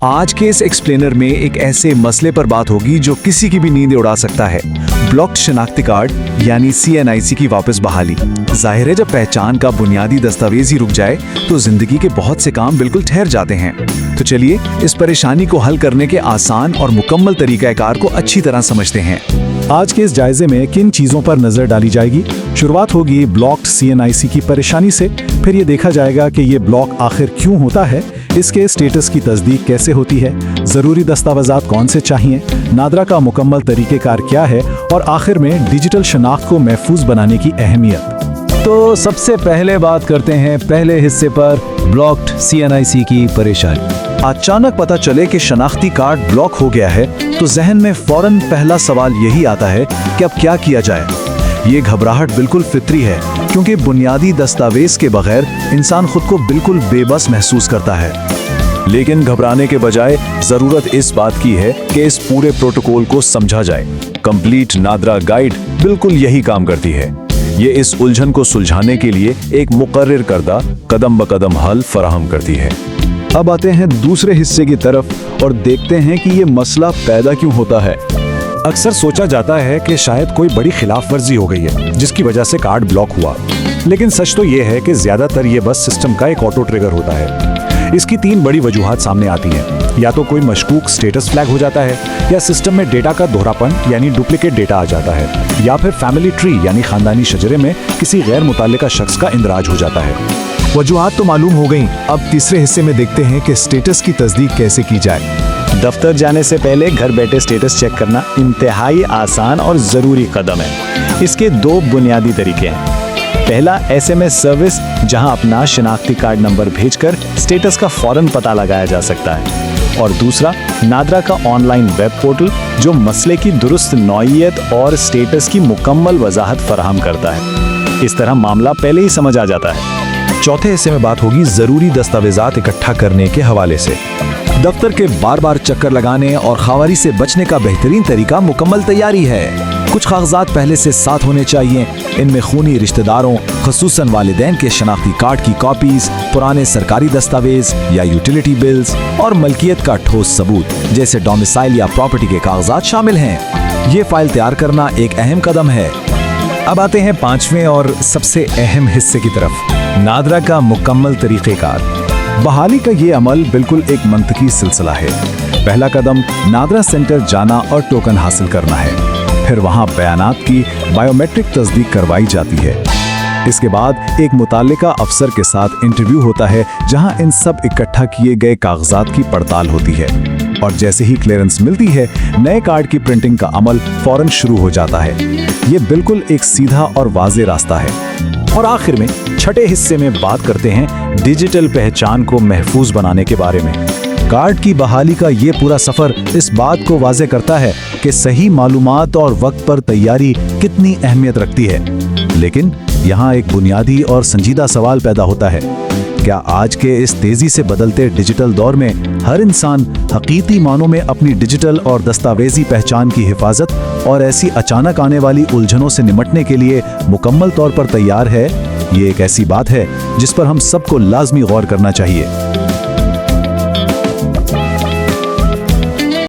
आज के इस एक्सप्लेनर में एक ऐसे मसले पर बात होगी जो किसी की भी नींद उड़ा सकता है। ब्लॉक्ड शनाख्ती कार्ड यानी CNIC की वापस बहाली। जाहिर है, जब पहचान का बुनियादी दस्तावेज ही रुक जाए तो जिंदगी के बहुत से काम बिल्कुल ठहर जाते हैं। तो चलिए इस परेशानी को हल करने के आसान और मुकम्मल तरीकाकार को अच्छी तरह समझते हैं। आज के इस जायजे में किन चीजों पर नजर डाली जाएगी? शुरुआत होगी ब्लॉक्ड CNIC की परेशानी से, फिर ये देखा जाएगा कि ये ब्लॉक आखिर क्यों होता है, इसके स्टेटस की तस्दीक कैसे होती है, जरूरी दस्तावेजात कौन से चाहिए, नादरा का मुकम्मल तरीक़ेकार क्या है और आखिर में डिजिटल शनाख्त को महफूज बनाने की अहमियत। तो सबसे पहले बात करते हैं पहले हिस्से पर, ब्लॉक्ड CNIC की परेशानी। अचानक पता चले कि शनाख्ती कार्ड ब्लॉक हो गया है तो जहन में फौरन पहला सवाल यही आता है कि अब क्या किया जाए। ये घबराहट बिल्कुल फितरी है, क्योंकि बुनियादी दस्तावेज के बगैर इंसान खुद को बिल्कुल बेबस महसूस करता है। लेकिन घबराने के बजाय जरूरत इस बात की है कि इस पूरे प्रोटोकॉल को समझा जाए। कंप्लीट नादरा गाइड बिल्कुल यही काम करती है। ये इस उलझन को सुलझाने के लिए एक मुकर्रर करदा कदम ब कदम हल फराहम करती है। अब आते हैं दूसरे हिस्से की तरफ और देखते हैं कि ये मसला पैदा क्यों होता है। अक्सर सोचा जाता है कि शायद कोई बड़ी खिलाफ वर्जी हो गई है जिसकी वजह से कार्ड ब्लॉक हुआ, लेकिन सच तो ये है कि ज्यादातर ये बस सिस्टम का एक ऑटो ट्रिगर होता है। इसकी 3 बड़ी वजूहात सामने आती हैं। या तो कोई मशकूक स्टेटस फ्लैग हो जाता है, या सिस्टम में डेटा का दोहरापन यानी डुप्लीकेट डेटा आ जाता है, या फिर फैमिली ट्री यानी खानदानी शजरे में किसी गैर मुताल्लिका शख्स का इंदराज हो जाता है। वजूहात तो मालूम हो गई, अब तीसरे हिस्से में देखते हैं कि स्टेटस की तस्दीक कैसे की जाए। दफ्तर जाने से पहले घर बैठे स्टेटस चेक करना इंतहाई आसान और ज़रूरी कदम है। इसके 2 बुनियादी तरीके हैं। पहला, SMS सर्विस, जहां अपना शनाख्ती कार्ड नंबर भेजकर स्टेटस का फौरन पता लगाया जा सकता है। और दूसरा, नादरा का ऑनलाइन वेब पोर्टल, जो मसले की दुरुस्त नौइयत और स्टेटस की मुकम्मल वजाहत फराहम करता है। इस तरह मामला पहले ही समझ आ जाता है। चौथे हिस्से में बात होगी जरूरी दस्तावेजात इकट्ठा करने के हवाले से। दफ्तर के बार बार चक्कर लगाने और खवारी से बचने का बेहतरीन तरीका मुकम्मल तैयारी है। कुछ कागजात पहले से साथ होने चाहिए। इनमें खूनी रिश्तेदारों, खुसूसन वालिदैन के शनाख्ती कार्ड की कॉपीज, पुराने सरकारी दस्तावेज या यूटिलिटी बिल्स और मलकियत का ठोस सबूत जैसे डोमिसाइल या प्रॉपर्टी के कागजात शामिल हैं। ये फाइल तैयार करना एक अहम कदम है। अब आते हैं 5वें और सबसे अहम हिस्से की तरफ, नादरा का मुकम्मल तरीक़ेकार। बहाली का ये अमल बिल्कुल एक मंतकी सिलसिला है। पहला कदम नादरा सेंटर जाना और टोकन हासिल करना है। फिर वहां बयानात की बायोमेट्रिक तस्दीक करवाई जाती है। इसके बाद एक मुताल्लिका अफसर के साथ इंटरव्यू होता है, जहां इन सब इकट्ठा किए गए कागजात की पड़ताल होती है। और जैसे ही क्लियरेंस मिलती है, नए कार्ड की प्रिंटिंग का अमल फौरन शुरू हो जाता है। ये बिल्कुल एक सीधा और वाज़ेह रास्ता है। और आखिर में छठे हिस्से में बात करते हैं डिजिटल पहचान को महफूज बनाने के बारे में। कार्ड की बहाली का ये पूरा सफर इस बात को वाज़ेह करता है कि सही मालूमात और वक्त पर तैयारी कितनी अहमियत रखती है। लेकिन यहाँ एक बुनियादी और संजीदा सवाल पैदा होता है, क्या आज के इस तेजी से बदलते डिजिटल दौर में हर इंसान हकीकी मानों में अपनी डिजिटल और दस्तावेजी पहचान की हिफाजत और ऐसी अचानक आने वाली उलझनों से निपटने के लिए मुकम्मल तौर पर तैयार है? ये एक ऐसी बात है जिस पर हम सबको लाजमी गौर करना चाहिए।